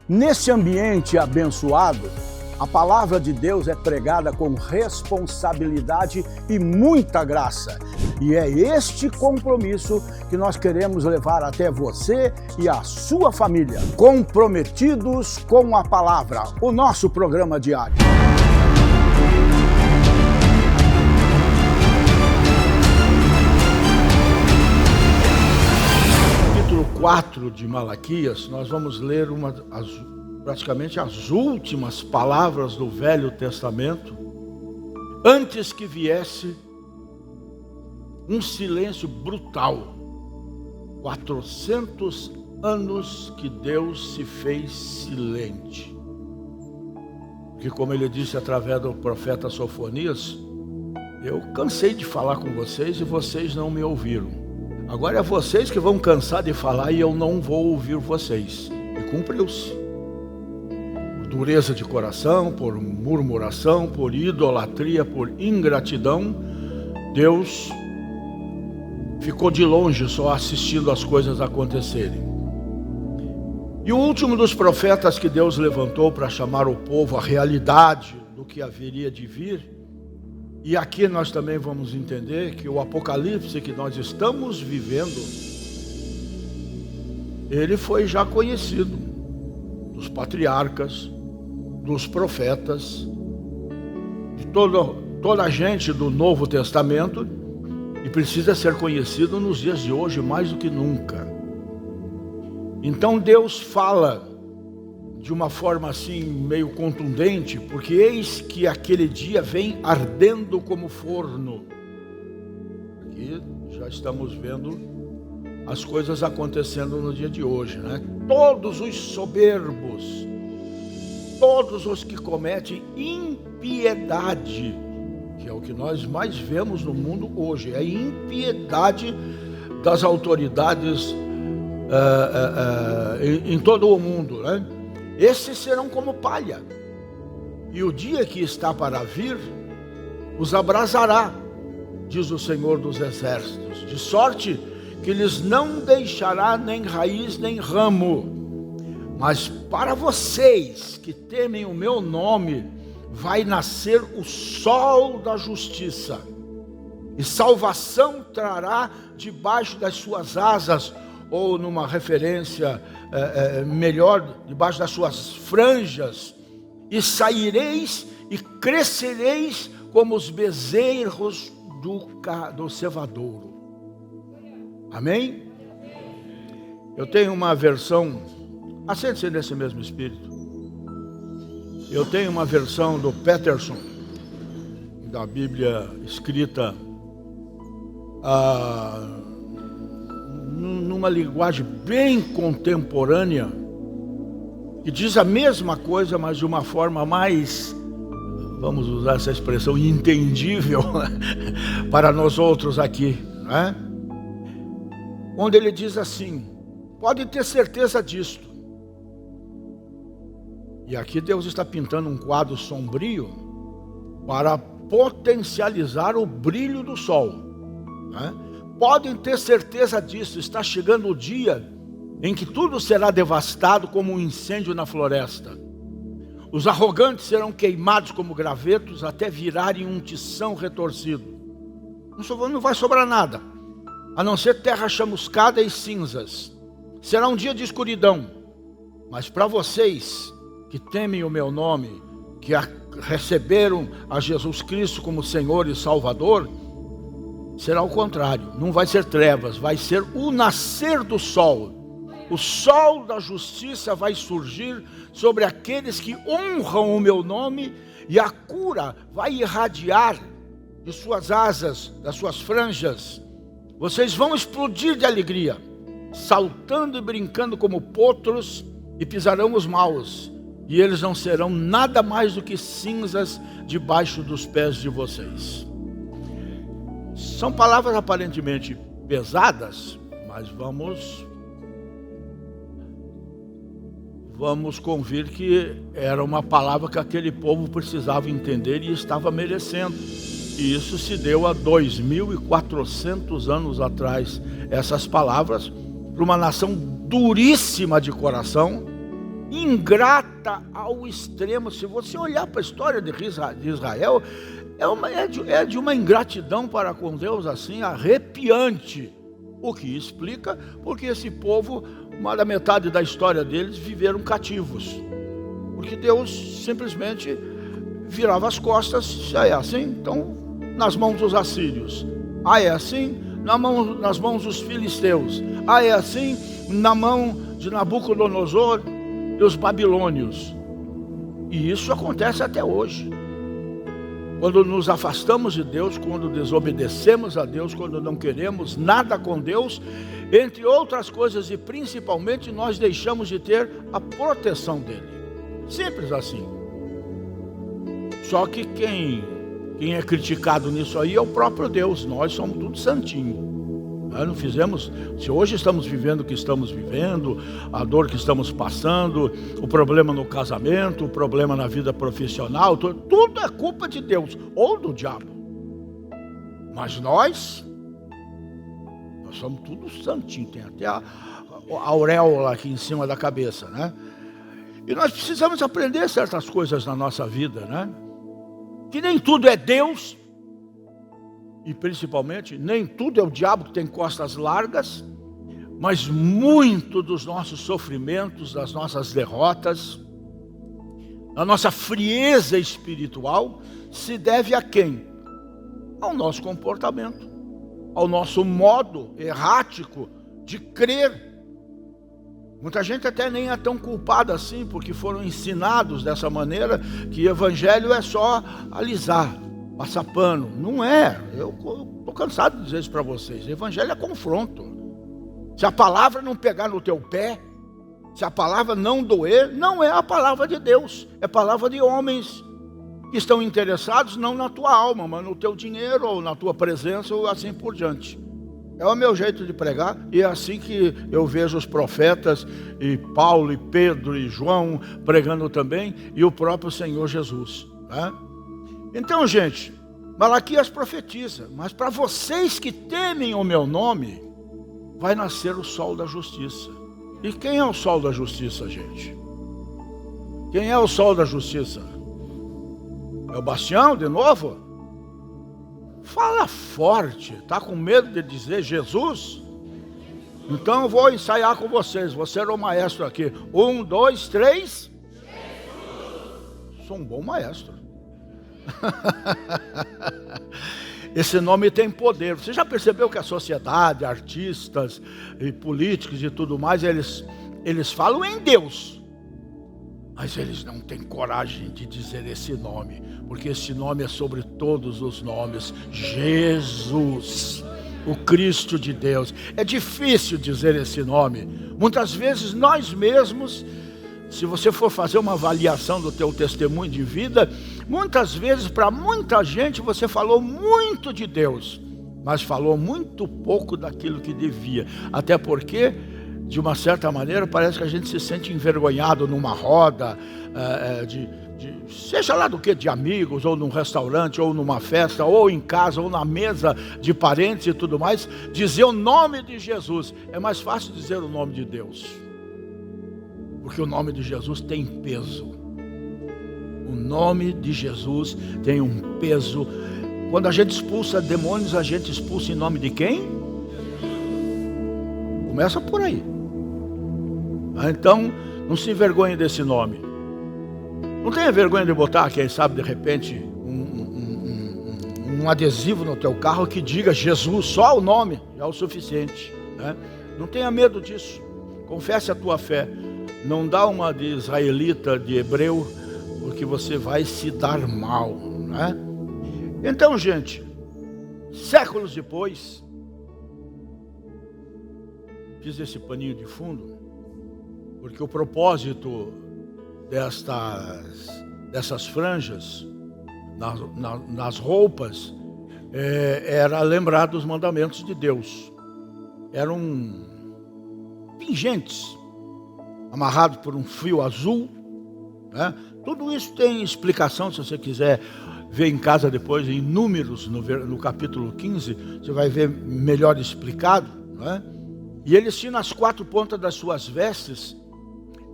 Nesse ambiente abençoado, a palavra de Deus é pregada com responsabilidade e muita graça. E é este compromisso que nós queremos levar até você e a sua família. Comprometidos com a palavra, o nosso programa diário. Capítulo 4 de Malaquias, nós vamos ler praticamente as últimas palavras do Velho Testamento, antes que viesse um silêncio brutal. 400 anos que Deus se fez silente. Porque, como ele disse através do profeta Sofonias, eu cansei de falar com vocês e vocês não me ouviram. Agora é vocês que vão cansar de falar e eu não vou ouvir vocês. E cumpriu-se. Por dureza de coração, por murmuração, por idolatria, por ingratidão, Deus ficou de longe só assistindo as coisas acontecerem. E o último dos profetas que Deus levantou para chamar o povo à realidade do que haveria de vir, e aqui nós também vamos entender que o Apocalipse que nós estamos vivendo, ele foi já conhecido dos patriarcas, dos profetas, de toda a gente do Novo Testamento, e precisa ser conhecido nos dias de hoje mais do que nunca. Então Deus fala de uma forma assim meio contundente, porque eis que aquele dia vem ardendo como forno. Aqui já estamos vendo as coisas acontecendo no dia de hoje, né? Todos os soberbos, todos os que cometem impiedade, que é o que nós mais vemos no mundo hoje, é a impiedade das autoridades em todo o mundo, né? Esses serão como palha, e o dia que está para vir os abrasará, diz o Senhor dos Exércitos, de sorte que lhes não deixará nem raiz nem ramo. Mas para vocês que temem o meu nome, vai nascer o sol da justiça, e salvação trará debaixo das suas asas, ou numa referência melhor, debaixo das suas franjas, e saireis e crescereis como os bezerros do cevadouro. Amém? Eu tenho uma versão, assente-se nesse mesmo espírito. Eu tenho uma versão do Peterson, da Bíblia escrita numa linguagem bem contemporânea, que diz a mesma coisa, mas de uma forma mais, vamos usar essa expressão, entendível para nós outros aqui, né? Onde ele diz assim: pode ter certeza disto. E aqui Deus está pintando um quadro sombrio para potencializar o brilho do sol, né? Podem ter certeza disso, está chegando o dia em que tudo será devastado como um incêndio na floresta. Os arrogantes serão queimados como gravetos até virarem um tição retorcido. Não vai sobrar nada, a não ser terra chamuscada e cinzas. Será um dia de escuridão, mas para vocês que temem o meu nome, que receberam a Jesus Cristo como Senhor e Salvador, será o contrário, não vai ser trevas, vai ser o nascer do sol. O sol da justiça vai surgir sobre aqueles que honram o meu nome, e a cura vai irradiar de suas asas, das suas franjas. Vocês vão explodir de alegria, saltando e brincando como potros, e pisarão os maus, e eles não serão nada mais do que cinzas debaixo dos pés de vocês. São palavras aparentemente pesadas, mas vamos convir que era uma palavra que aquele povo precisava entender e estava merecendo. E isso se deu há 2.400 anos atrás. Essas palavras para uma nação duríssima de coração, ingrata ao extremo. Se você olhar para a história de Israel, é de uma ingratidão para com Deus assim arrepiante. O que explica porque esse povo, mais da metade da história deles, viveram cativos. Porque Deus simplesmente virava as costas. É assim, então, nas mãos dos assírios. É assim, nas mãos dos filisteus. É assim, na mão de Nabucodonosor e os babilônios. E isso acontece até hoje. Quando nos afastamos de Deus, quando desobedecemos a Deus, quando não queremos nada com Deus, entre outras coisas e principalmente, nós deixamos de ter a proteção dele. Simples assim. Só que quem é criticado nisso aí é o próprio Deus. Nós somos tudo santinho. Nós não fizemos. Se hoje estamos vivendo o que estamos vivendo, a dor que estamos passando, o problema no casamento, o problema na vida profissional, tudo é culpa de Deus ou do diabo. Mas nós somos tudo santinho. Tem até a auréola aqui em cima da cabeça, né? E nós precisamos aprender certas coisas na nossa vida, né? Que nem tudo é Deus. E principalmente, nem tudo é o diabo que tem costas largas, mas muito dos nossos sofrimentos, das nossas derrotas, a nossa frieza espiritual, se deve a quem? Ao nosso comportamento, ao nosso modo errático de crer. Muita gente até nem é tão culpada assim, porque foram ensinados dessa maneira, que evangelho é só alisar, passar pano. Não é. Eu estou cansado de dizer isso para vocês. Evangelho é confronto. Se a palavra não pegar no teu pé, se a palavra não doer, não é a palavra de Deus. É a palavra de homens que estão interessados não na tua alma, mas no teu dinheiro, ou na tua presença, ou assim por diante. É o meu jeito de pregar, e é assim que eu vejo os profetas, e Paulo, e Pedro, e João pregando também, e o próprio Senhor Jesus, né? Então, gente, Malaquias profetiza, mas para vocês que temem o meu nome, vai nascer o sol da justiça. E quem é o sol da justiça, gente? Quem é o sol da justiça? É o Bastião, de novo? Fala forte, tá com medo de dizer Jesus? Então eu vou ensaiar com vocês, vou ser o maestro aqui. 1, 2, 3. Jesus. Sou um bom maestro. Esse nome tem poder. Você já percebeu que a sociedade, artistas e políticos e tudo mais, eles falam em Deus, mas eles não têm coragem de dizer esse nome, porque esse nome é sobre todos os nomes. Jesus, o Cristo de Deus. É difícil dizer esse nome. Muitas vezes nós mesmos, se você for fazer uma avaliação do teu testemunho de vida, muitas vezes para muita gente você falou muito de Deus, mas falou muito pouco daquilo que devia. Até porque, de uma certa maneira, parece que a gente se sente envergonhado numa roda, seja lá do que, de amigos, ou num restaurante, ou numa festa, ou em casa, ou na mesa de parentes e tudo mais, dizer o nome de Jesus. É mais fácil dizer o nome de Deus, porque o nome de Jesus tem peso. O nome de Jesus tem um peso. Quando a gente expulsa demônios, a gente expulsa em nome de quem? Começa por aí. Então, não se envergonhe desse nome. Não tenha vergonha de botar, quem sabe, de repente, um adesivo no teu carro que diga Jesus, só o nome já é o suficiente, né? Não tenha medo disso. Confesse a tua fé. Não dá uma de israelita, de hebreu, porque você vai se dar mal, né? Então, gente, séculos depois, fiz esse paninho de fundo, porque o propósito dessas franjas nas roupas era lembrar dos mandamentos de Deus. Eram pingentes, amarrados por um fio azul, né? Tudo isso tem explicação, se você quiser ver em casa depois, em Números, no capítulo 15, você vai ver melhor explicado, né? E eles tinham nas 4 pontas das suas vestes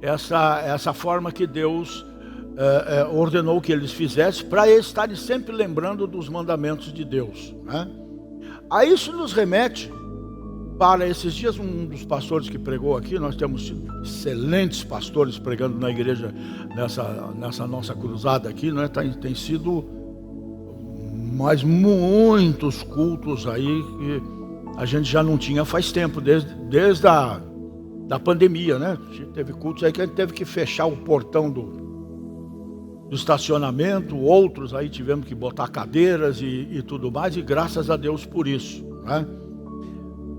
essa forma que Deus ordenou que eles fizessem, para eles estarem sempre lembrando dos mandamentos de Deus, né? Aí isso nos remete para esses dias. Um dos pastores que pregou aqui, nós temos excelentes pastores pregando na igreja nessa nossa cruzada aqui, né? Tem sido mas muitos cultos aí que a gente já não tinha faz tempo, desde a pandemia, né? Teve cultos aí que a gente teve que fechar o portão do estacionamento, outros aí tivemos que botar cadeiras e tudo mais, e graças a Deus por isso, né?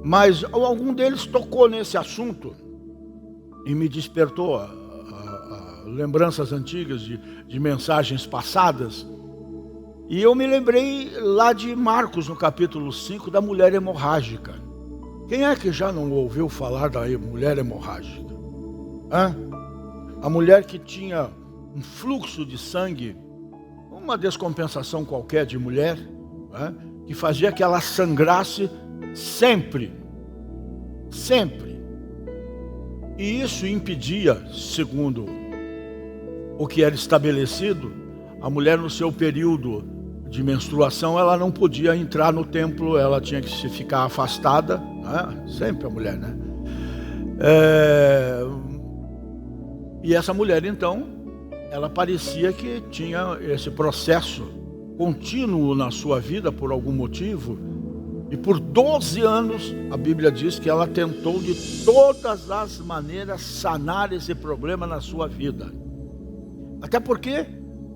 Mas algum deles tocou nesse assunto e me despertou lembranças antigas de mensagens passadas. E eu me lembrei lá de Marcos, no capítulo 5, da mulher hemorrágica. Quem é que já não ouviu falar da mulher hemorrágica? A mulher que tinha um fluxo de sangue, uma descompensação qualquer de mulher, que fazia que ela sangrasse sempre. Sempre. E isso impedia, segundo o que era estabelecido, a mulher no seu período de menstruação, ela não podia entrar no templo, ela tinha que se ficar afastada, né? Sempre a mulher, né? E essa mulher, então, ela parecia que tinha esse processo contínuo na sua vida por algum motivo, e por 12 anos, a Bíblia diz que ela tentou de todas as maneiras sanar esse problema na sua vida. Até porque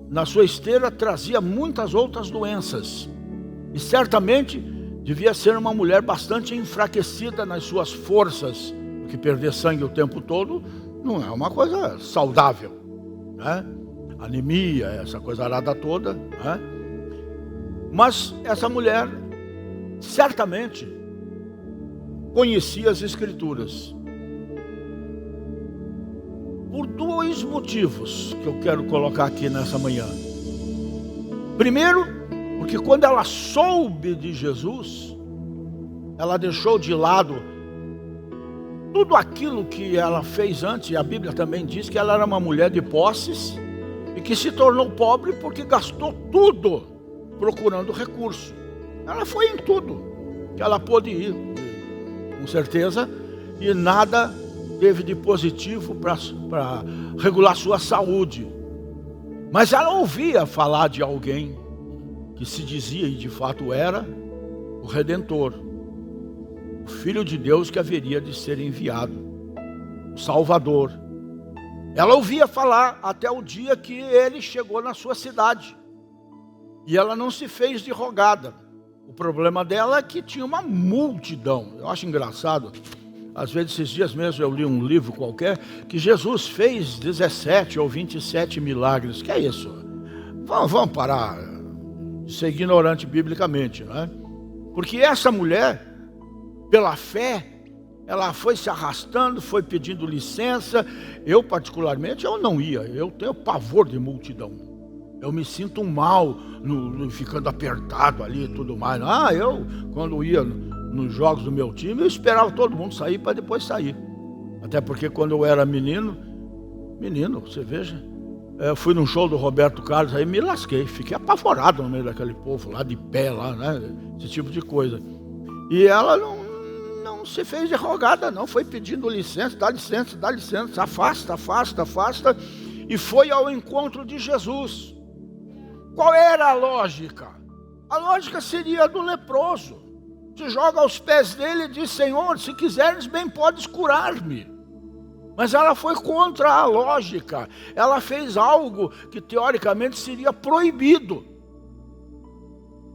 na sua esteira trazia muitas outras doenças. E certamente devia ser uma mulher bastante enfraquecida nas suas forças, porque perder sangue o tempo todo não é uma coisa saudável, né? Anemia, essa coisa arada toda, né? Mas essa mulher certamente conhecia as Escrituras. Por dois motivos que eu quero colocar aqui nessa manhã. Primeiro, porque quando ela soube de Jesus, ela deixou de lado tudo aquilo que ela fez antes. E a Bíblia também diz que ela era uma mulher de posses e que se tornou pobre porque gastou tudo procurando recurso. Ela foi em tudo que ela pôde ir, com certeza, e nada teve de positivo para regular sua saúde. Mas ela ouvia falar de alguém que se dizia, e de fato era, o Redentor, o Filho de Deus que haveria de ser enviado, o Salvador. Ela ouvia falar até o dia que ele chegou na sua cidade. E ela não se fez de rogada. O problema dela é que tinha uma multidão. Eu acho engraçado. Às vezes, esses dias mesmo, eu li um livro qualquer, que Jesus fez 17 ou 27 milagres. Que é isso? Vamos parar de ser ignorante biblicamente, né? Porque essa mulher, pela fé, ela foi se arrastando, foi pedindo licença. Eu, particularmente, eu não ia. Eu tenho pavor de multidão. Eu me sinto mal ficando apertado ali e tudo mais. Eu, quando ia nos jogos do meu time, eu esperava todo mundo sair para depois sair. Até porque quando eu era menino, você veja, eu fui num show do Roberto Carlos, aí me lasquei, fiquei apavorado no meio daquele povo lá, de pé lá, né? Esse tipo de coisa. E ela não se fez de rogada, não, foi pedindo licença, dá licença, afasta, e foi ao encontro de Jesus. Qual era a lógica? A lógica seria a do leproso. Se joga aos pés dele e diz: Senhor, se quiseres bem podes curar-me. Mas ela foi contra a lógica. Ela fez algo que teoricamente seria proibido.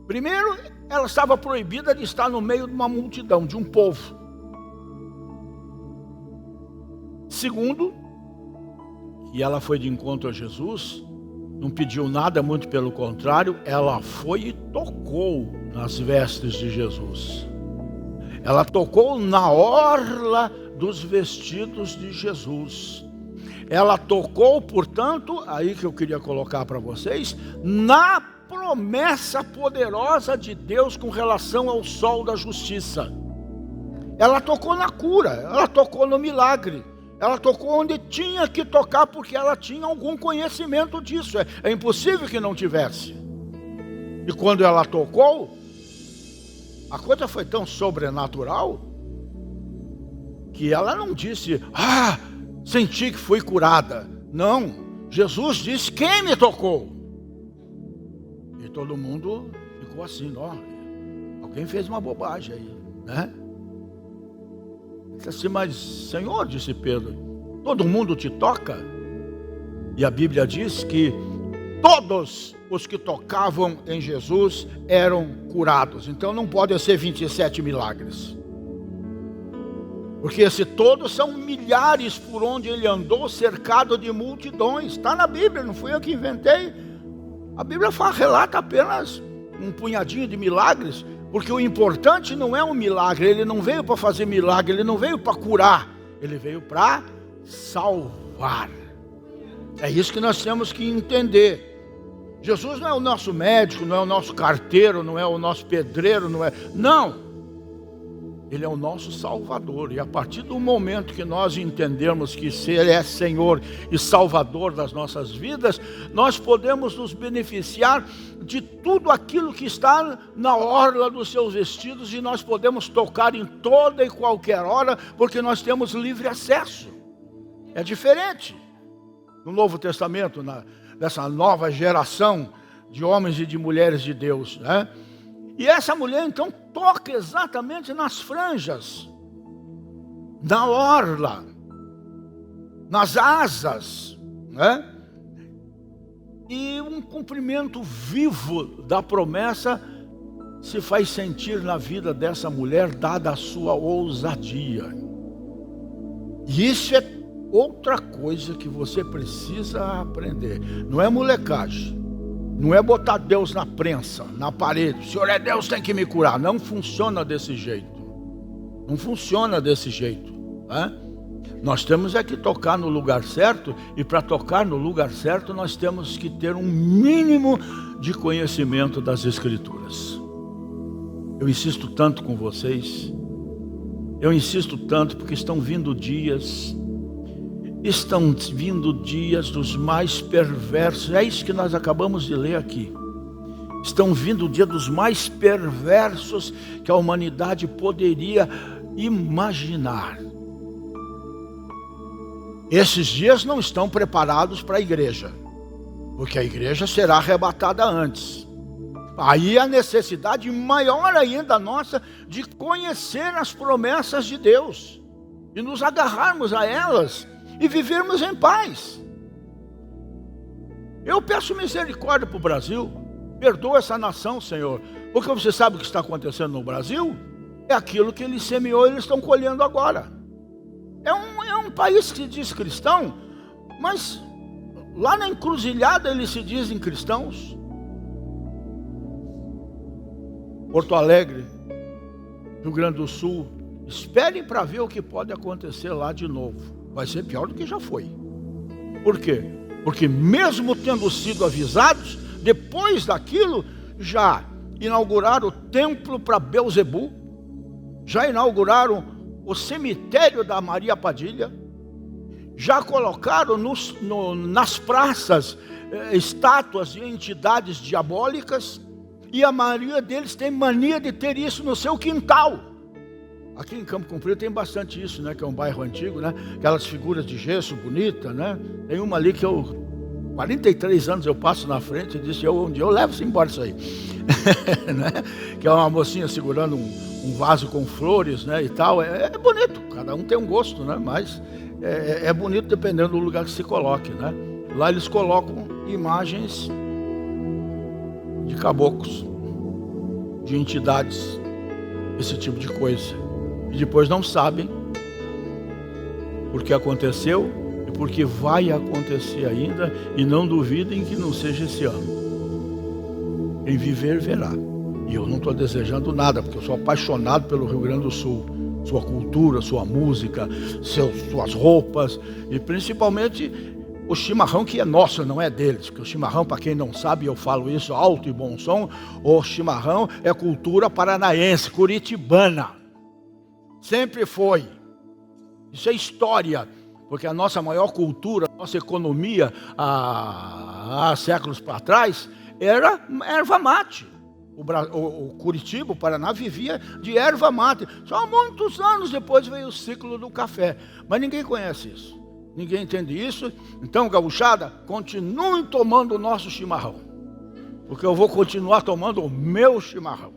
Primeiro, ela estava proibida de estar no meio de uma multidão, de um povo. Segundo, que ela foi de encontro a Jesus, não pediu nada, muito pelo contrário, ela foi e tocou nas vestes de Jesus. Ela tocou na orla dos vestidos de Jesus. Ela tocou, portanto, aí que eu queria colocar para vocês, na promessa poderosa de Deus com relação ao sol da justiça. Ela tocou na cura, ela tocou no milagre. Ela tocou onde tinha que tocar, porque ela tinha algum conhecimento disso. É impossível que não tivesse. E quando ela tocou, a coisa foi tão sobrenatural que ela não disse: ah, senti que fui curada. Não, Jesus disse: quem me tocou? E todo mundo ficou assim: ó, alguém fez uma bobagem aí, né? Disse assim: mas Senhor, disse Pedro, todo mundo te toca? E a Bíblia diz que todos os que tocavam em Jesus eram curados. Então não podem ser 27 milagres. Porque se todos são milhares por onde ele andou, cercado de multidões. Está na Bíblia, não fui eu que inventei. A Bíblia relata apenas um punhadinho de milagres, porque o importante não é um milagre. Ele não veio para fazer milagre, ele não veio para curar, ele veio para salvar. É isso que nós temos que entender. Jesus não é o nosso médico, não é o nosso carteiro, não é o nosso pedreiro, não. Ele é o nosso Salvador. E a partir do momento que nós entendermos que Ele é Senhor e Salvador das nossas vidas, nós podemos nos beneficiar de tudo aquilo que está na orla dos seus vestidos, e nós podemos tocar em toda e qualquer hora, porque nós temos livre acesso. É diferente no Novo Testamento, dessa nova geração de homens e de mulheres de Deus, né? E essa mulher então toca exatamente nas franjas, na orla, nas asas, né? E um cumprimento vivo da promessa se faz sentir na vida dessa mulher, dada a sua ousadia. E isso é outra coisa que você precisa aprender. Não é molecagem. Não é botar Deus na prensa, na parede. O Senhor é Deus, tem que me curar. Não funciona desse jeito. Não funciona desse jeito, né? Nós temos é que tocar no lugar certo. E para tocar no lugar certo, nós temos que ter um mínimo de conhecimento das Escrituras. Eu insisto tanto com vocês. Eu insisto tanto porque estão vindo dias dos mais perversos. É isso que nós acabamos de ler aqui. Estão vindo o dia dos mais perversos que a humanidade poderia imaginar. Esses dias não estão preparados para a igreja, porque a igreja será arrebatada antes. Aí a necessidade maior ainda nossa de conhecer as promessas de Deus e nos agarrarmos a elas e vivermos em paz. Eu peço misericórdia para o Brasil. Perdoa essa nação, Senhor, porque você sabe o que está acontecendo no Brasil? É aquilo que ele semeou, eles estão colhendo agora. É um país que se diz cristão, mas lá na encruzilhada eles se dizem cristãos. Porto Alegre, Rio Grande do Sul, esperem para ver o que pode acontecer lá de novo. Vai ser pior do que já foi. Por quê? Porque mesmo tendo sido avisados, depois daquilo, já inauguraram o templo para Belzebu, já inauguraram o cemitério da Maria Padilha, já colocaram nas praças estátuas de entidades diabólicas, e a maioria deles tem mania de ter isso no seu quintal. Aqui em Campo Comprido tem bastante isso, né? Que é um bairro antigo, né? Aquelas figuras de gesso bonita, né? Tem uma ali que 43 anos eu passo na frente e disse: um dia eu levo-se embora isso aí. Né? Que é uma mocinha segurando um vaso com flores, né? E tal. É bonito, cada um tem um gosto, né? Mas é bonito dependendo do lugar que se coloque, né? Lá eles colocam imagens de caboclos, de entidades, esse tipo de coisa. E depois não sabem porque aconteceu e porque vai acontecer ainda, e não duvidem que não seja esse ano. Quem viver, verá. E eu não estou desejando nada, porque eu sou apaixonado pelo Rio Grande do Sul, sua cultura, sua música, suas roupas, e principalmente o chimarrão, que é nosso, não é deles. Porque o chimarrão, para quem não sabe, eu falo isso alto e bom som, o chimarrão é cultura paranaense, curitibana. Sempre foi. Isso é história. porque a nossa maior cultura, a nossa economia, há séculos para trás, era erva mate. O Curitiba, o Paraná, vivia de erva mate. Só muitos anos depois veio o ciclo do café. Mas ninguém conhece isso. Ninguém entende isso. Então, gauchada, continuem tomando o nosso chimarrão. Porque eu vou continuar tomando o meu chimarrão.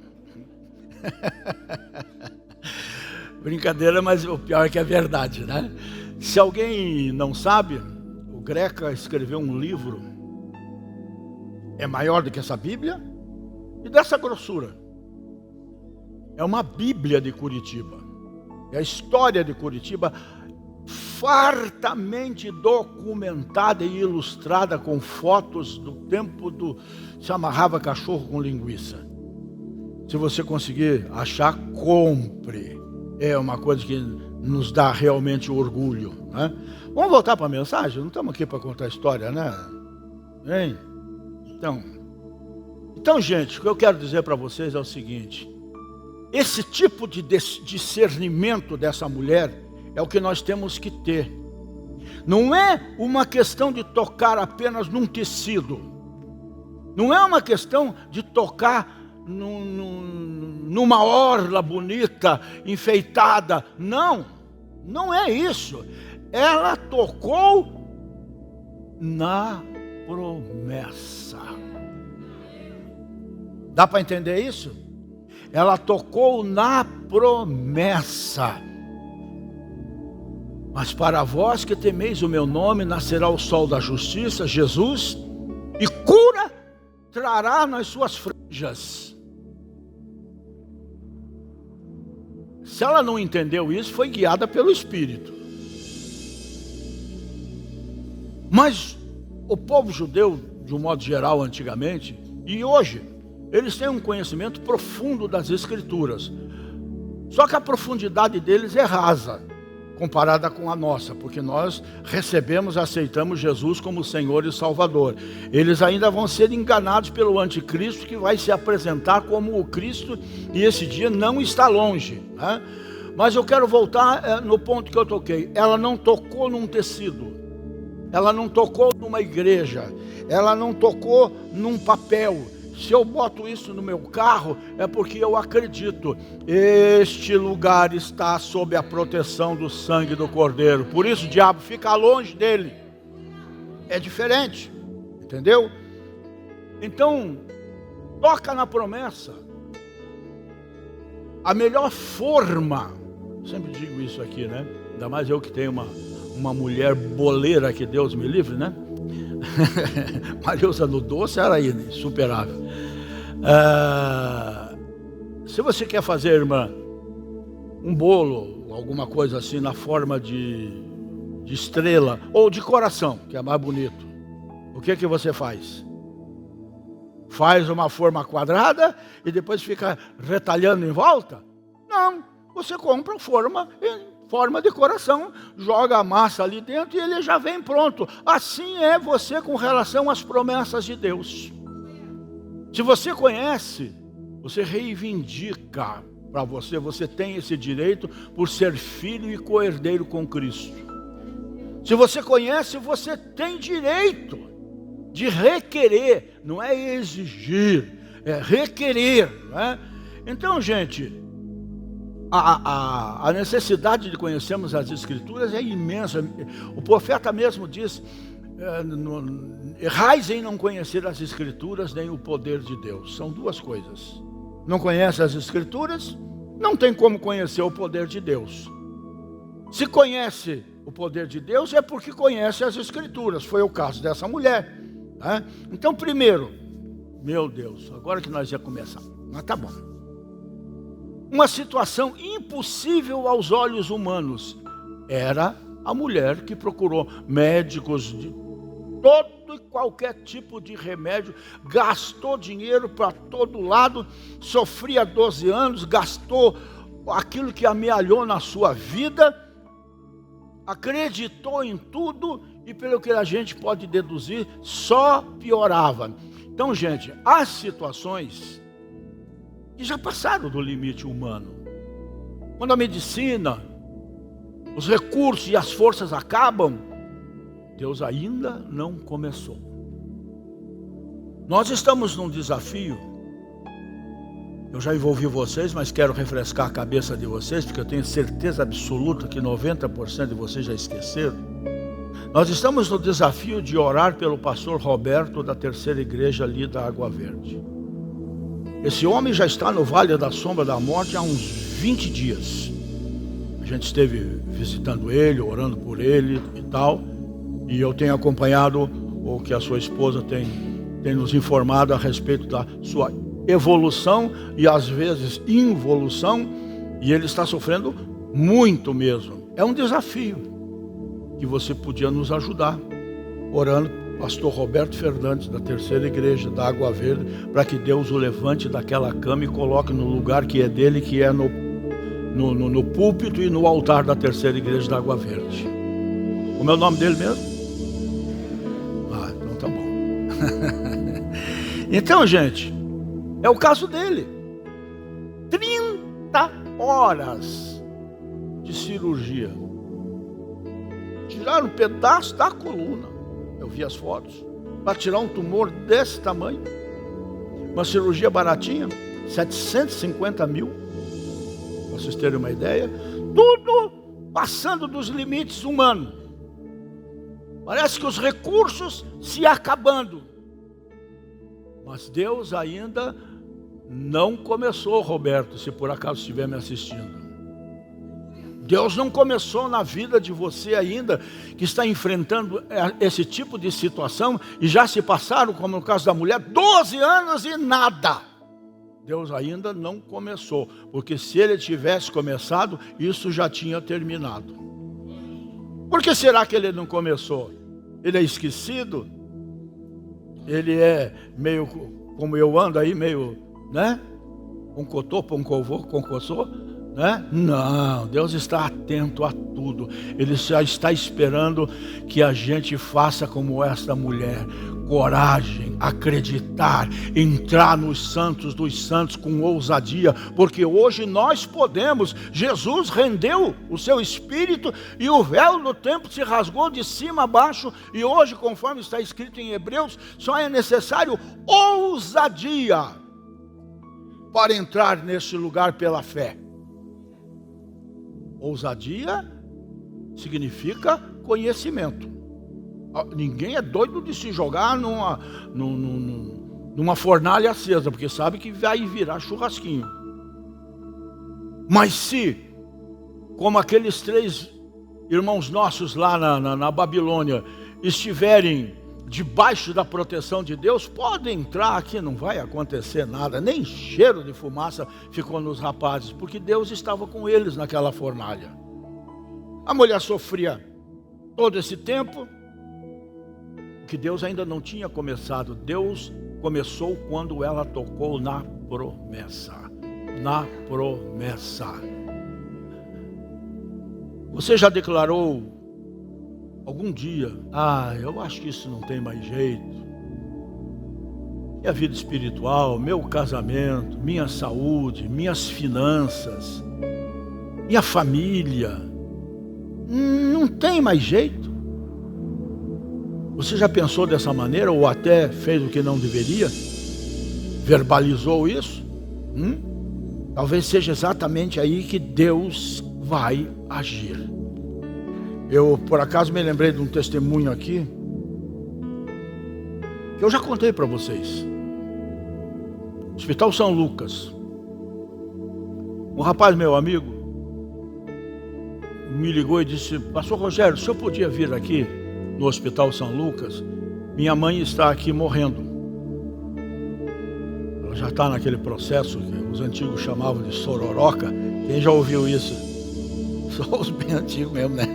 Brincadeira, mas o pior é que é verdade, né? Se alguém não sabe, o Greca escreveu um livro, é maior do que essa Bíblia, e dessa grossura. É uma Bíblia de Curitiba. É a história de Curitiba, fartamente documentada e ilustrada com fotos do tempo do se amarrava cachorro com linguiça. Se você conseguir achar, compre. É uma coisa que nos dá realmente orgulho, né? Vamos voltar para a mensagem? Não estamos aqui para contar história, né? Hein? Então, gente, o que eu quero dizer para vocês é o seguinte: esse tipo de discernimento dessa mulher é o que nós temos que ter. Não é uma questão de tocar apenas num tecido. Não é uma questão de tocar numa orla bonita, enfeitada. Não, não é isso. Ela tocou na promessa. Dá para entender isso? Ela tocou na promessa. Mas para vós que temeis o meu nome, nascerá o sol da justiça, Jesus, e cura trará nas suas franjas. Se ela não entendeu isso, foi guiada pelo Espírito. Mas o povo judeu, de um modo geral, antigamente, e hoje, eles têm um conhecimento profundo das Escrituras. Só que a profundidade deles é rasa, comparada com a nossa, porque nós recebemos, aceitamos Jesus como Senhor e Salvador. Eles ainda vão ser enganados pelo anticristo, que vai se apresentar como o Cristo, e esse dia não está longe, né? Mas eu quero voltar no ponto que eu toquei. Ela não tocou num tecido, ela não tocou numa igreja, ela não tocou num papel. Se eu boto isso no meu carro, é porque eu acredito. Este lugar está sob a proteção do sangue do Cordeiro. Por isso, o diabo fica longe dele. É diferente, entendeu? Então, toca na promessa. A melhor forma, sempre digo isso aqui, né? Ainda mais eu que tenho uma mulher boleira, que Deus me livre, né? Marilza no doce era insuperável. Se você quer fazer, irmã, um bolo, alguma coisa assim na forma de estrela, ou de coração, que é mais bonito, o que você faz? Faz uma forma quadrada e depois fica retalhando em volta? Não, você compra forma de coração, joga a massa ali dentro e ele já vem pronto. Assim é você com relação às promessas de Deus. Se você conhece, você reivindica para você, você tem esse direito por ser filho e co-herdeiro com Cristo. Se você conhece, você tem direito de requerer, não é exigir, é requerer, né? Então, gente, a necessidade de conhecermos as Escrituras é imensa. O profeta mesmo diz: errais em não conhecer as Escrituras nem o poder de Deus. São duas coisas. Não conhece as Escrituras, não tem como conhecer o poder de Deus. Se conhece o poder de Deus, é porque conhece as Escrituras. Foi o caso dessa mulher, né? Então, primeiro, meu Deus, agora que nós ia começar, mas tá bom. Uma situação impossível aos olhos humanos. Era a mulher que procurou médicos de todo e qualquer tipo de remédio, gastou dinheiro para todo lado, sofria 12 anos, gastou aquilo que amealhou na sua vida, acreditou em tudo e, pelo que a gente pode deduzir, só piorava. Então, gente, há situações que já passaram do limite humano. Quando a medicina os recursos e as forças acabam, Deus ainda não começou. Nós estamos num desafio. Eu já envolvi vocês, mas quero refrescar a cabeça de vocês, porque eu tenho certeza absoluta que 90% de vocês já esqueceram. Nós estamos no desafio de orar pelo pastor Roberto da terceira igreja ali da Água Verde. Esse homem já está no Vale da Sombra da Morte há uns 20 dias. A gente esteve visitando ele, orando por ele e tal. E eu tenho acompanhado o que a sua esposa tem nos informado a respeito da sua evolução e às vezes involução. E ele está sofrendo muito mesmo. É um desafio que você podia nos ajudar, orando, pastor Roberto Fernandes, da terceira igreja da Água Verde, para que Deus o levante daquela cama e coloque no lugar que é dele, que é no púlpito e no altar da terceira igreja da Água Verde. Como é o nome dele mesmo? Ah, então tá bom. Então, gente, é o caso dele. 30 horas de cirurgia. Tiraram um pedaço da coluna. Eu vi as fotos. Para tirar um tumor desse tamanho. Uma cirurgia baratinha. 750 mil. Para vocês terem uma ideia. Tudo passando dos limites humanos. Parece que os recursos se acabando. Mas Deus ainda não começou, Roberto, se por acaso estiver me assistindo. Deus não começou na vida de você ainda, que está enfrentando esse tipo de situação, e já se passaram, como no caso da mulher, 12 anos e nada. Deus ainda não começou, porque se ele tivesse começado, isso já tinha terminado. Por que será que ele não começou? Ele é esquecido? Ele é meio como eu ando aí, meio, né? Um cotô, um coçô, né? Não, Deus está atento a tudo. Ele já está esperando que a gente faça como esta mulher. Coragem, acreditar, entrar nos santos dos santos com ousadia, porque hoje nós podemos. Jesus rendeu o seu espírito e o véu do templo se rasgou de cima a baixo, e hoje, conforme está escrito em Hebreus, só é necessário ousadia para entrar nesse lugar pela fé. Ousadia significa conhecimento. Ninguém é doido de se jogar numa fornalha acesa, porque sabe que vai virar churrasquinho. Mas se, como aqueles 3 irmãos nossos lá na Babilônia, estiverem debaixo da proteção de Deus, podem entrar aqui, não vai acontecer nada, nem cheiro de fumaça ficou nos rapazes, porque Deus estava com eles naquela fornalha. A mulher sofria todo esse tempo, que Deus ainda não tinha começado. Deus começou quando ela tocou na promessa. Na promessa. Você já declarou algum dia: eu acho que isso não tem mais jeito. Minha vida espiritual, meu casamento, minha saúde, minhas finanças, minha família, não tem mais jeito. Você já pensou dessa maneira, ou até fez o que não deveria? Verbalizou isso? Talvez seja exatamente aí que Deus vai agir. Eu, por acaso, me lembrei de um testemunho aqui, que eu já contei para vocês. Hospital São Lucas. Um rapaz, meu amigo, me ligou e disse: Pastor Rogério, o senhor podia vir aqui no Hospital São Lucas? Minha mãe está aqui morrendo. Ela já está naquele processo que os antigos chamavam de sororoca. Quem já ouviu isso? Só os bem antigos mesmo, né?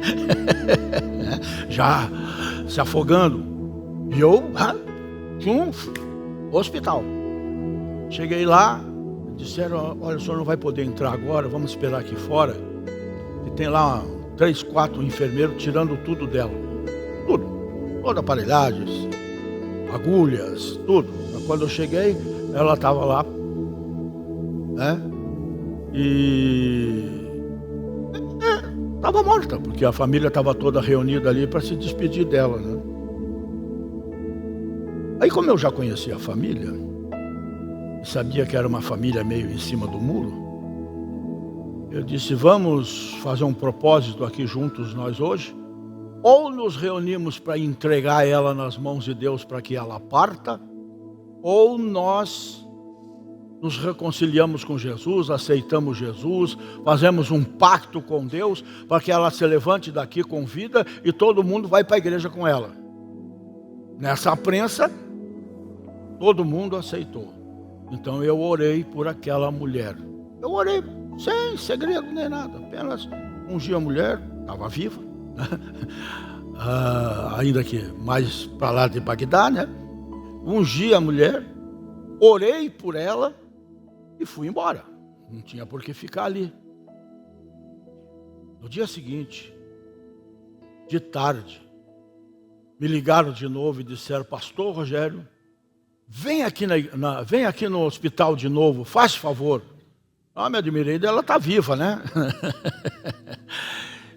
Já se afogando. E eu, hospital. Cheguei lá, disseram: olha, o senhor não vai poder entrar agora, vamos esperar aqui fora. E tem lá 3, 4 enfermeiros tirando tudo dela. Tudo, toda aparelhagem, agulhas, tudo. Quando eu cheguei, ela estava lá, né? E estava morta, porque a família estava toda reunida ali para se despedir dela, né? Aí, como eu já conhecia a família, e sabia que era uma família meio em cima do muro, eu disse, vamos fazer um propósito aqui juntos nós hoje, ou nos reunimos para entregar ela nas mãos de Deus para que ela parta, ou nós nos reconciliamos com Jesus, aceitamos Jesus, fazemos um pacto com Deus para que ela se levante daqui com vida e todo mundo vai para a igreja com ela. Nessa prensa, todo mundo aceitou. Então eu orei por aquela mulher. Eu orei sem segredo nem nada, apenas ungi a mulher, estava viva, ainda que mais para lá de Bagdá, né? Ungi a mulher, orei por ela e fui embora. Não tinha por que ficar ali. No dia seguinte, de tarde, me ligaram de novo e disseram, pastor Rogério, vem aqui no hospital de novo, faz favor. Me admirei dela, está viva, né?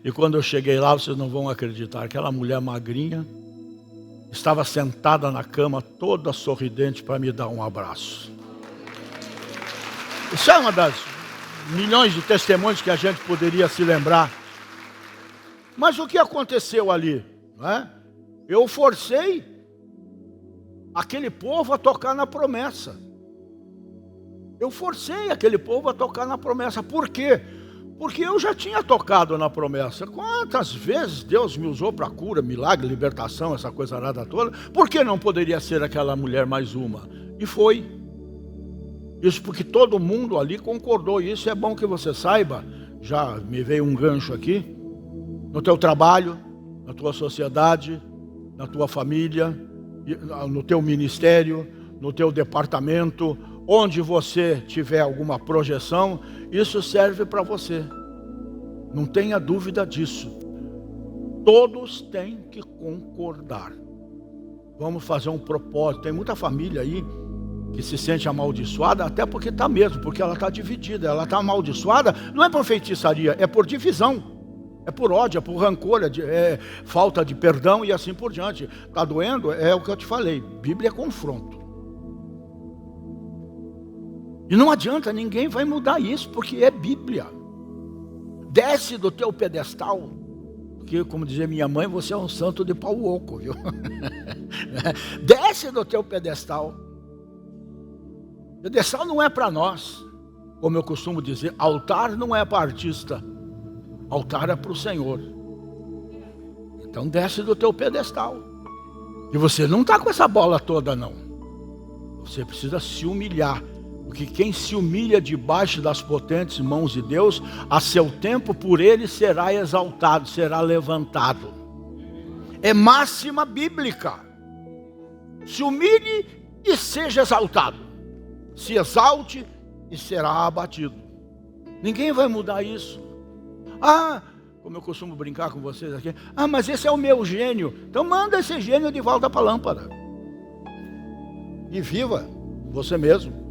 E quando eu cheguei lá, vocês não vão acreditar, aquela mulher magrinha estava sentada na cama, toda sorridente para me dar um abraço. Isso é uma das milhões de testemunhos que a gente poderia se lembrar. Mas o que aconteceu ali? Não é? Eu forcei aquele povo a tocar na promessa. Eu forcei aquele povo a tocar na promessa. Por quê? Porque eu já tinha tocado na promessa. Quantas vezes Deus me usou para cura, milagre, libertação, essa coisa nada toda? Por que não poderia ser aquela mulher mais uma? E foi. Isso porque todo mundo ali concordou. E isso é bom que você saiba. Já me veio um gancho aqui. No teu trabalho, na tua sociedade, na tua família, no teu ministério, no teu departamento, onde você tiver alguma projeção, isso serve para você. Não tenha dúvida disso. Todos têm que concordar. Vamos fazer um propósito. Tem muita família aí que se sente amaldiçoada, até porque está mesmo, porque ela está dividida. Ela está amaldiçoada, não é por feitiçaria, é por divisão. É por ódio, é por rancor, é falta de perdão e assim por diante. Está doendo? É o que eu te falei. Bíblia é confronto. E não adianta, ninguém vai mudar isso, porque é Bíblia. Desce do teu pedestal, porque, como dizia minha mãe, você é um santo de pau oco, viu? Desce do teu pedestal. Pedestal não é para nós, como eu costumo dizer, altar não é para artista, altar é para o Senhor. Então desce do teu pedestal. E você não está com essa bola toda, não. Você precisa se humilhar. Porque quem se humilha debaixo das potentes mãos de Deus, a seu tempo por ele será exaltado, será levantado. É máxima bíblica. Se humilhe e seja exaltado. Se exalte e será abatido. Ninguém vai mudar isso. Como eu costumo brincar com vocês aqui, mas esse é o meu gênio. Então manda esse gênio de volta para a lâmpada. E viva você mesmo.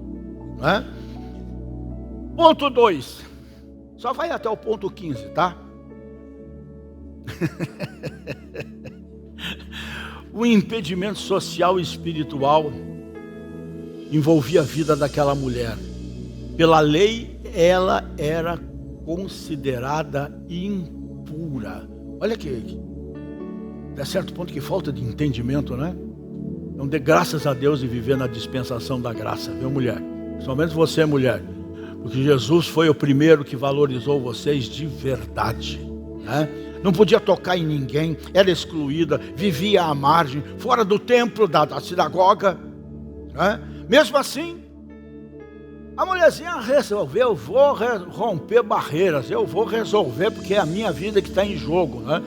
Né? Ponto 2. Só vai até o ponto 15, tá? O impedimento social e espiritual envolvia a vida daquela mulher. Pela lei, ela era considerada impura. Olha que é certo ponto que falta de entendimento, né? Então dê graças a Deus e viver na dispensação da graça, viu, mulher? Somente você, mulher, porque Jesus foi o primeiro que valorizou vocês de verdade, né? Não podia tocar em ninguém, era excluída, vivia à margem, fora do templo da sinagoga, né? Mesmo assim, a mulherzinha resolveu, eu vou romper barreiras, eu vou resolver, porque é a minha vida que está em jogo, né?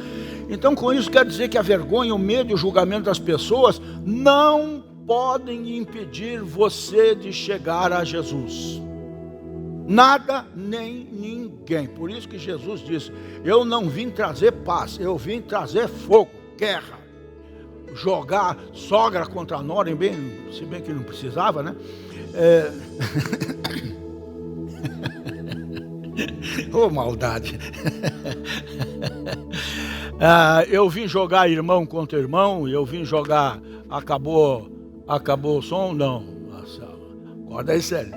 Então com isso quer dizer que a vergonha, o medo e o julgamento das pessoas não podem impedir você de chegar a Jesus. Nada nem ninguém. Por isso que Jesus disse, eu não vim trazer paz, eu vim trazer fogo, guerra. Jogar sogra contra nora, se bem que não precisava, né? Maldade. Eu vim jogar irmão contra irmão, eu vim jogar, acabou o som? Não. Nossa, acorda aí, sério.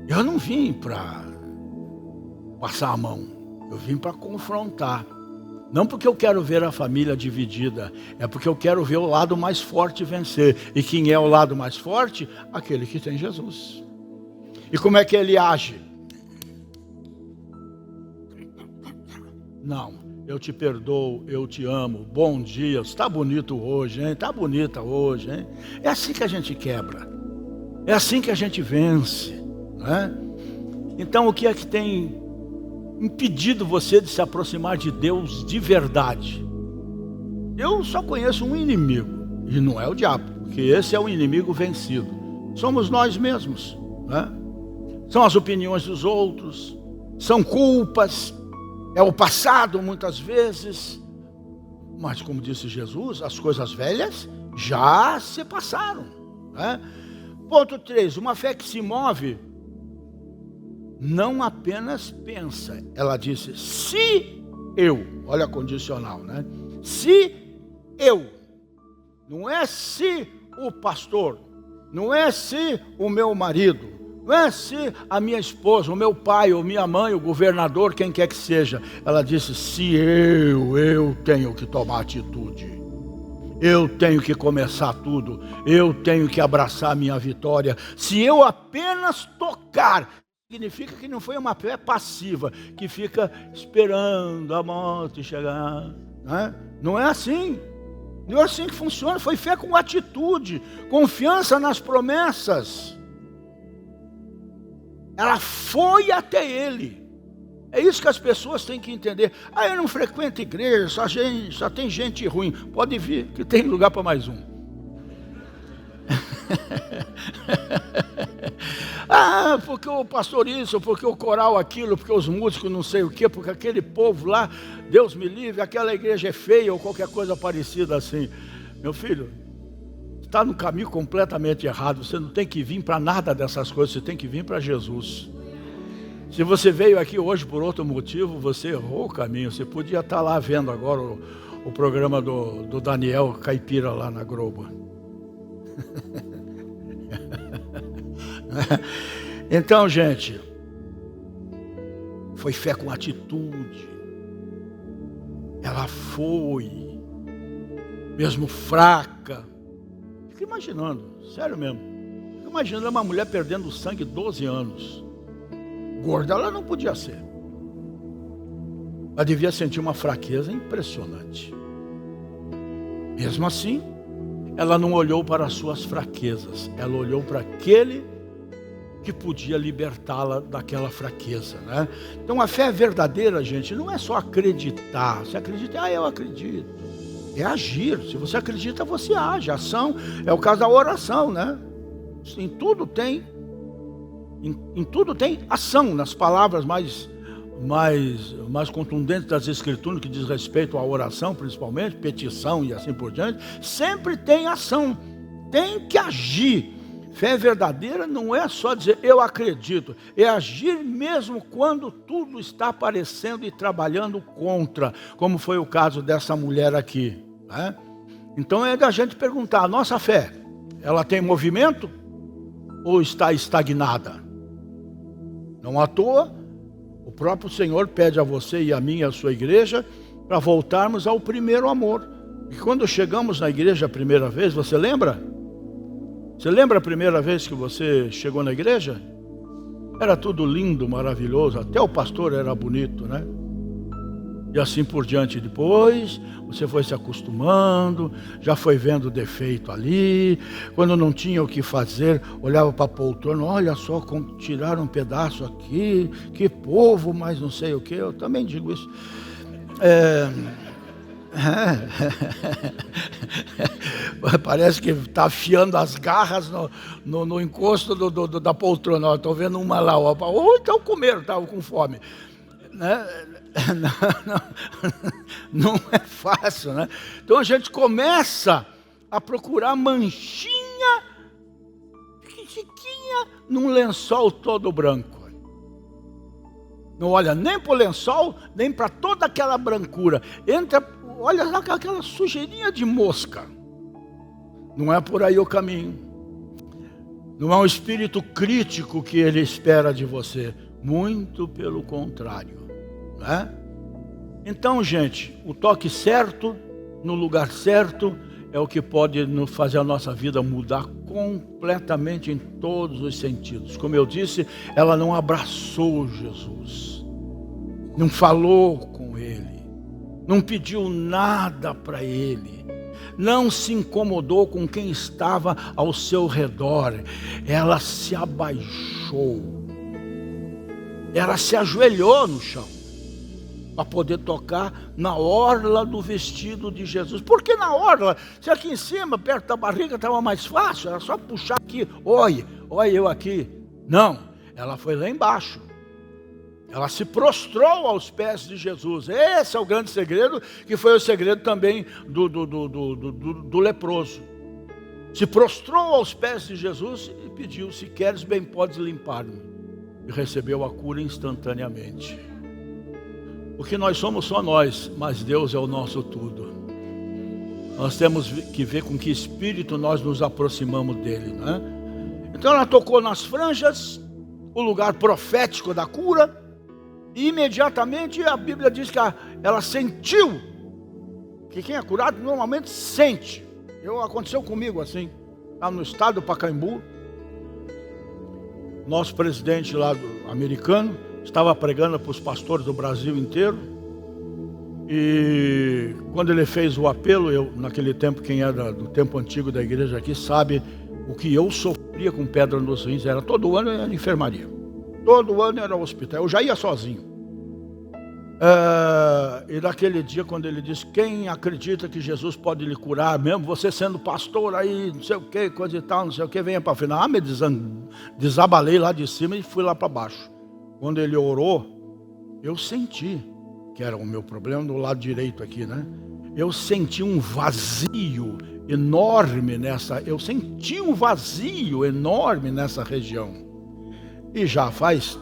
Eu não vim para passar a mão, eu vim para confrontar. Não porque eu quero ver a família dividida, é porque eu quero ver o lado mais forte vencer. E quem é o lado mais forte? Aquele que tem Jesus. E como é que ele age? Não, eu te perdoo, eu te amo, bom dia, está bonito hoje, hein? Está bonita hoje, hein? É assim que a gente quebra, é assim que a gente vence, né? Então o que é que tem impedido você de se aproximar de Deus de verdade? Eu só conheço um inimigo, e não é o diabo, porque esse é o inimigo vencido. Somos nós mesmos, né? São as opiniões dos outros, são culpas, é o passado muitas vezes. Mas como disse Jesus, as coisas velhas já se passaram, né? Ponto 3, uma fé que se move não apenas pensa, ela disse, se eu, olha a condicional, né? Se eu, não é se o pastor, não é se o meu marido, não é se a minha esposa, o meu pai, ou minha mãe, o governador, quem quer que seja. Ela disse, se eu tenho que tomar atitude, eu tenho que começar tudo, eu tenho que abraçar a minha vitória. Se eu apenas tocar, significa que não foi uma fé passiva, que fica esperando a morte chegar, né? Não é assim. Não é assim que funciona. Foi fé com atitude, confiança nas promessas. Ela foi até ele. É isso que as pessoas têm que entender. Eu não frequento igreja, só tem gente ruim. Pode vir, que tem lugar para mais um. Porque o pastor isso, porque o coral aquilo, porque os músicos não sei o quê, porque aquele povo lá, Deus me livre, aquela igreja é feia ou qualquer coisa parecida assim. Meu filho, está no caminho completamente errado. Você não tem que vir para nada dessas coisas, você tem que vir para Jesus. Se você veio aqui hoje por outro motivo, você errou o caminho. Você podia estar lá vendo agora o programa do Daniel Caipira lá na Globo. Então, gente, foi fé com atitude. Ela foi, mesmo fraca. Fica imaginando, sério mesmo. Fica imaginando uma mulher perdendo sangue 12 anos. Gorda ela não podia ser. Ela devia sentir uma fraqueza impressionante. Mesmo assim, ela não olhou para as suas fraquezas, ela olhou para aquele que podia libertá-la daquela fraqueza, né? Então a fé verdadeira, gente, não é só acreditar. Você acredita, eu acredito. É agir. Se você acredita, você age. Ação é o caso da oração, né? Em tudo tem ação, nas palavras mais contundentes das Escrituras, que diz respeito à oração, principalmente, petição e assim por diante, sempre tem ação, tem que agir. Fé verdadeira não é só dizer eu acredito, é agir mesmo quando tudo está aparecendo e trabalhando contra, como foi o caso dessa mulher aqui, né? Então é da gente perguntar, a nossa fé, ela tem movimento ou está estagnada? Não à toa, o próprio Senhor pede a você e a mim e a sua igreja para voltarmos ao primeiro amor. E quando chegamos na igreja a primeira vez, você lembra? Você lembra a primeira vez que você chegou na igreja? Era tudo lindo, maravilhoso, até o pastor era bonito, né? E assim por diante. Depois você foi se acostumando, já foi vendo o defeito ali. Quando não tinha o que fazer, olhava para a poltrona, olha só como tiraram um pedaço aqui, que povo, mas não sei o que. Eu também digo isso. Parece que está afiando as garras no encosto da poltrona. Estou vendo uma lá, ou então comeram, estavam com fome, né? Não é fácil, né? Então a gente começa a procurar manchinha pequenininha num lençol todo branco. Não olha nem para o lençol, nem para toda aquela brancura. Olha lá aquela sujeirinha de mosca. Não é por aí o caminho. Não é um espírito crítico que ele espera de você. Muito pelo contrário, né? Então, gente, o toque certo, no lugar certo, é o que pode fazer a nossa vida mudar completamente em todos os sentidos. Como eu disse, ela não abraçou Jesus, não falou com ele, não pediu nada para ele, não se incomodou com quem estava ao seu redor. Ela se abaixou, ela se ajoelhou no chão para poder tocar na orla do vestido de Jesus. Por que na orla? Se aqui em cima, perto da barriga, estava mais fácil, era só puxar aqui. Olha eu aqui. Não, ela foi lá embaixo. Ela se prostrou aos pés de Jesus. Esse é o grande segredo, que foi o segredo também do leproso. Se prostrou aos pés de Jesus e pediu: se queres, bem podes limpar-me. E recebeu a cura instantaneamente. Porque nós somos só nós, mas Deus é o nosso tudo. Nós temos que ver com que espírito nós nos aproximamos dele, né? Então ela tocou nas franjas, o lugar profético da cura, e imediatamente a Bíblia diz que ela sentiu, que quem é curado normalmente sente. Aconteceu comigo assim, lá no estado do Pacaembu. Nosso presidente lá americano estava pregando para os pastores do Brasil inteiro. E quando ele fez o apelo, naquele tempo, quem é do tempo antigo da igreja aqui sabe o que eu sofria com pedra nos rins. Todo ano era enfermaria, todo ano era hospital, eu já ia sozinho. E naquele dia, quando ele disse: quem acredita que Jesus pode lhe curar, mesmo você sendo pastor aí, não sei o que, coisa e tal, não sei o que, venha para o final. Me desabalei lá de cima e fui lá para baixo. Quando ele orou, eu senti, que era o meu problema do lado direito aqui, né? Eu senti um vazio enorme eu senti um vazio enorme nessa região. E já faz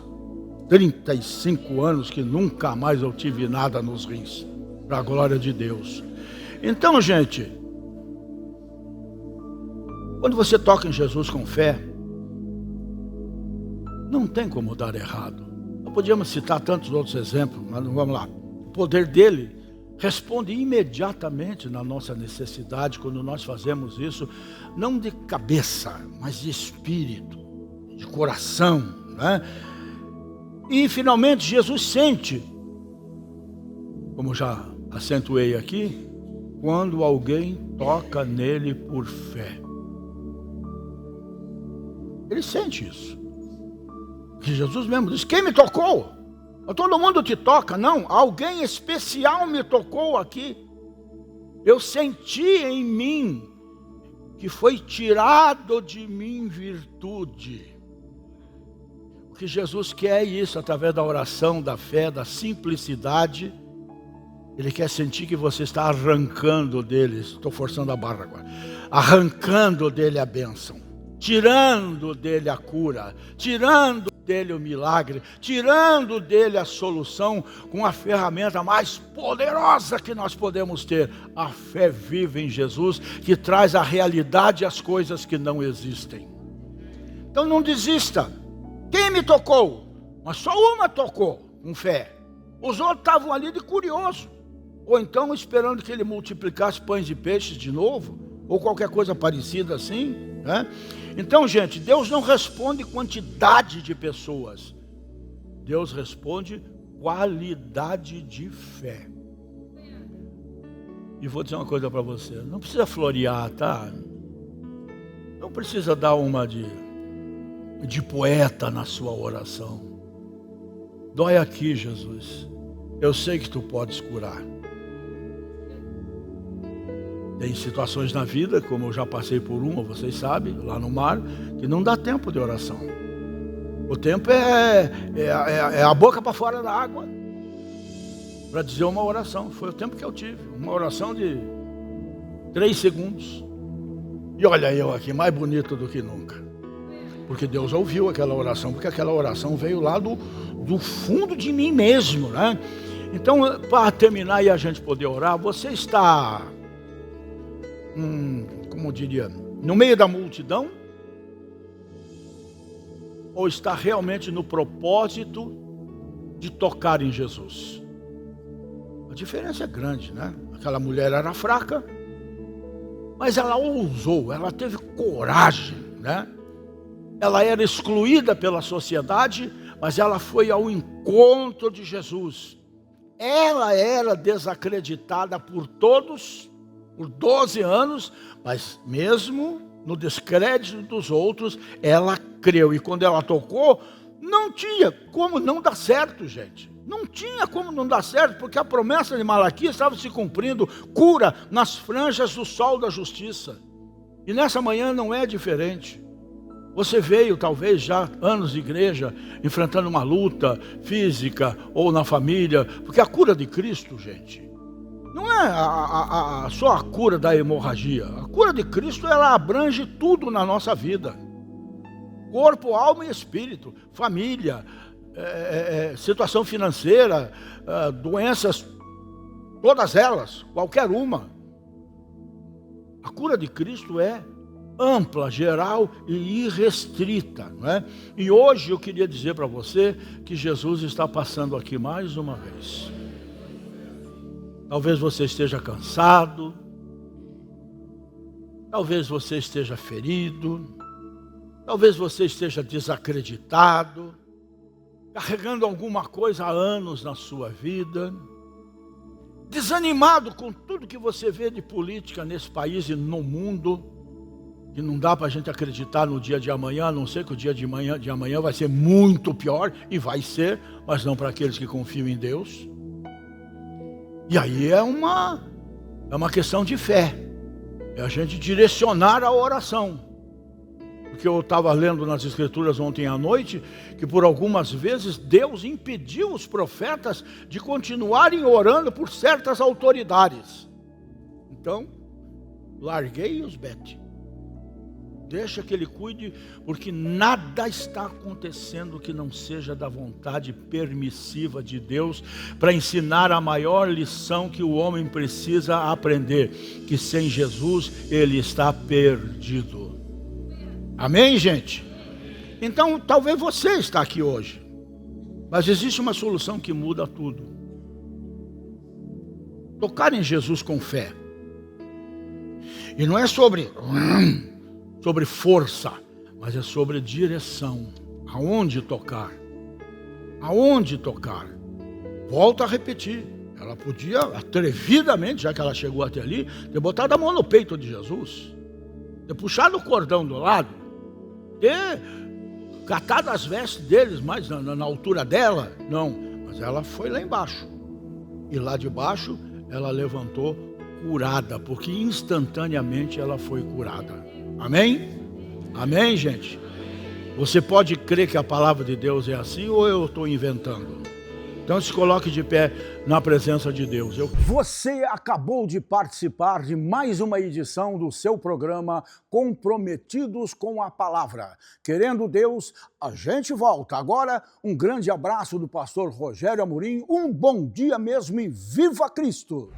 35 anos que nunca mais eu tive nada nos rins, para a glória de Deus. Então, gente, quando você toca em Jesus com fé, não tem como dar errado. Nós podíamos citar tantos outros exemplos, mas não vamos lá. O poder dele responde imediatamente na nossa necessidade quando nós fazemos isso, não de cabeça, mas de espírito, de coração, né? E finalmente Jesus sente, como já acentuei aqui, quando alguém toca nele por fé. Ele sente isso. Que Jesus mesmo diz: quem me tocou? Todo mundo te toca. Não, alguém especial me tocou aqui. Eu senti em mim que foi tirado de mim virtude. O que Jesus quer é isso, através da oração, da fé, da simplicidade. Ele quer sentir que você está arrancando dele, estou forçando a barra agora, arrancando dele a bênção, tirando dele a cura, tirando dele o milagre, tirando dele a solução, com a ferramenta mais poderosa que nós podemos ter, a fé viva em Jesus, que traz a realidade às coisas que não existem. Então não desista. Quem me tocou? Mas só uma tocou com fé. Os outros estavam ali de curioso, ou então esperando que ele multiplicasse pães e peixes de novo, ou qualquer coisa parecida assim, né? Então, gente, Deus não responde quantidade de pessoas, Deus responde qualidade de fé. E vou dizer uma coisa para você: não precisa florear, tá? Não precisa dar uma de poeta na sua oração. Dói aqui, Jesus, eu sei que tu podes curar. Tem situações na vida, como eu já passei por uma, vocês sabem, lá no mar, que não dá tempo de oração. O tempo é a boca para fora da água para dizer uma oração. Foi o tempo que eu tive, uma oração de 3 segundos. E olha eu aqui, mais bonito do que nunca. Porque Deus ouviu aquela oração, porque aquela oração veio lá do fundo de mim mesmo, né? Então, para terminar e a gente poder orar, você está, como eu diria, no meio da multidão? Ou está realmente no propósito de tocar em Jesus? A diferença é grande, né? Aquela mulher era fraca, mas ela ousou, ela teve coragem, né? Ela era excluída pela sociedade, mas ela foi ao encontro de Jesus. Ela era desacreditada por todos, por 12 anos, mas mesmo no descrédito dos outros, ela creu. E quando ela tocou, não tinha como não dar certo, gente. Não tinha como não dar certo, porque a promessa de Malaquias estava se cumprindo, cura nas franjas do sol da justiça. E nessa manhã não é diferente. Você veio, talvez, já anos de igreja, enfrentando uma luta física ou na família, porque a cura de Cristo, gente, não é só a cura da hemorragia. A cura de Cristo, ela abrange tudo na nossa vida. Corpo, alma e espírito, família, situação financeira, doenças, todas elas, qualquer uma. A cura de Cristo é ampla, geral e irrestrita, não é? E hoje eu queria dizer para você que Jesus está passando aqui mais uma vez. Talvez você esteja cansado, talvez você esteja ferido, talvez você esteja desacreditado, carregando alguma coisa há anos na sua vida, desanimado com tudo que você vê de política nesse país e no mundo, que não dá para a gente acreditar no dia de amanhã, a não ser que o dia de amanhã vai ser muito pior, e vai ser, mas não para aqueles que confiam em Deus. E aí é uma questão de fé, é a gente direcionar a oração. Porque eu estava lendo nas Escrituras ontem à noite, que por algumas vezes Deus impediu os profetas de continuarem orando por certas autoridades. Então, larguei os bete. Deixa que Ele cuide, porque nada está acontecendo que não seja da vontade permissiva de Deus para ensinar a maior lição que o homem precisa aprender, que sem Jesus ele está perdido. Amém, gente? Então, talvez você está aqui hoje, mas existe uma solução que muda tudo. Tocar em Jesus com fé. E não é sobre força, mas é sobre direção. Aonde tocar? Aonde tocar? Volto a repetir. Ela podia, atrevidamente, já que ela chegou até ali, ter botado a mão no peito de Jesus, ter puxado o cordão do lado, ter catado as vestes deles mais na altura dela. Não, mas ela foi lá embaixo. E lá de baixo ela levantou curada, porque instantaneamente ela foi curada. Amém? Amém, gente? Você pode crer que a palavra de Deus é assim, ou eu estou inventando? Então se coloque de pé na presença de Deus. Você acabou de participar de mais uma edição do seu programa Comprometidos com a Palavra. Querendo Deus, a gente volta. Agora, um grande abraço do pastor Rogério Amorim, um bom dia mesmo e viva Cristo!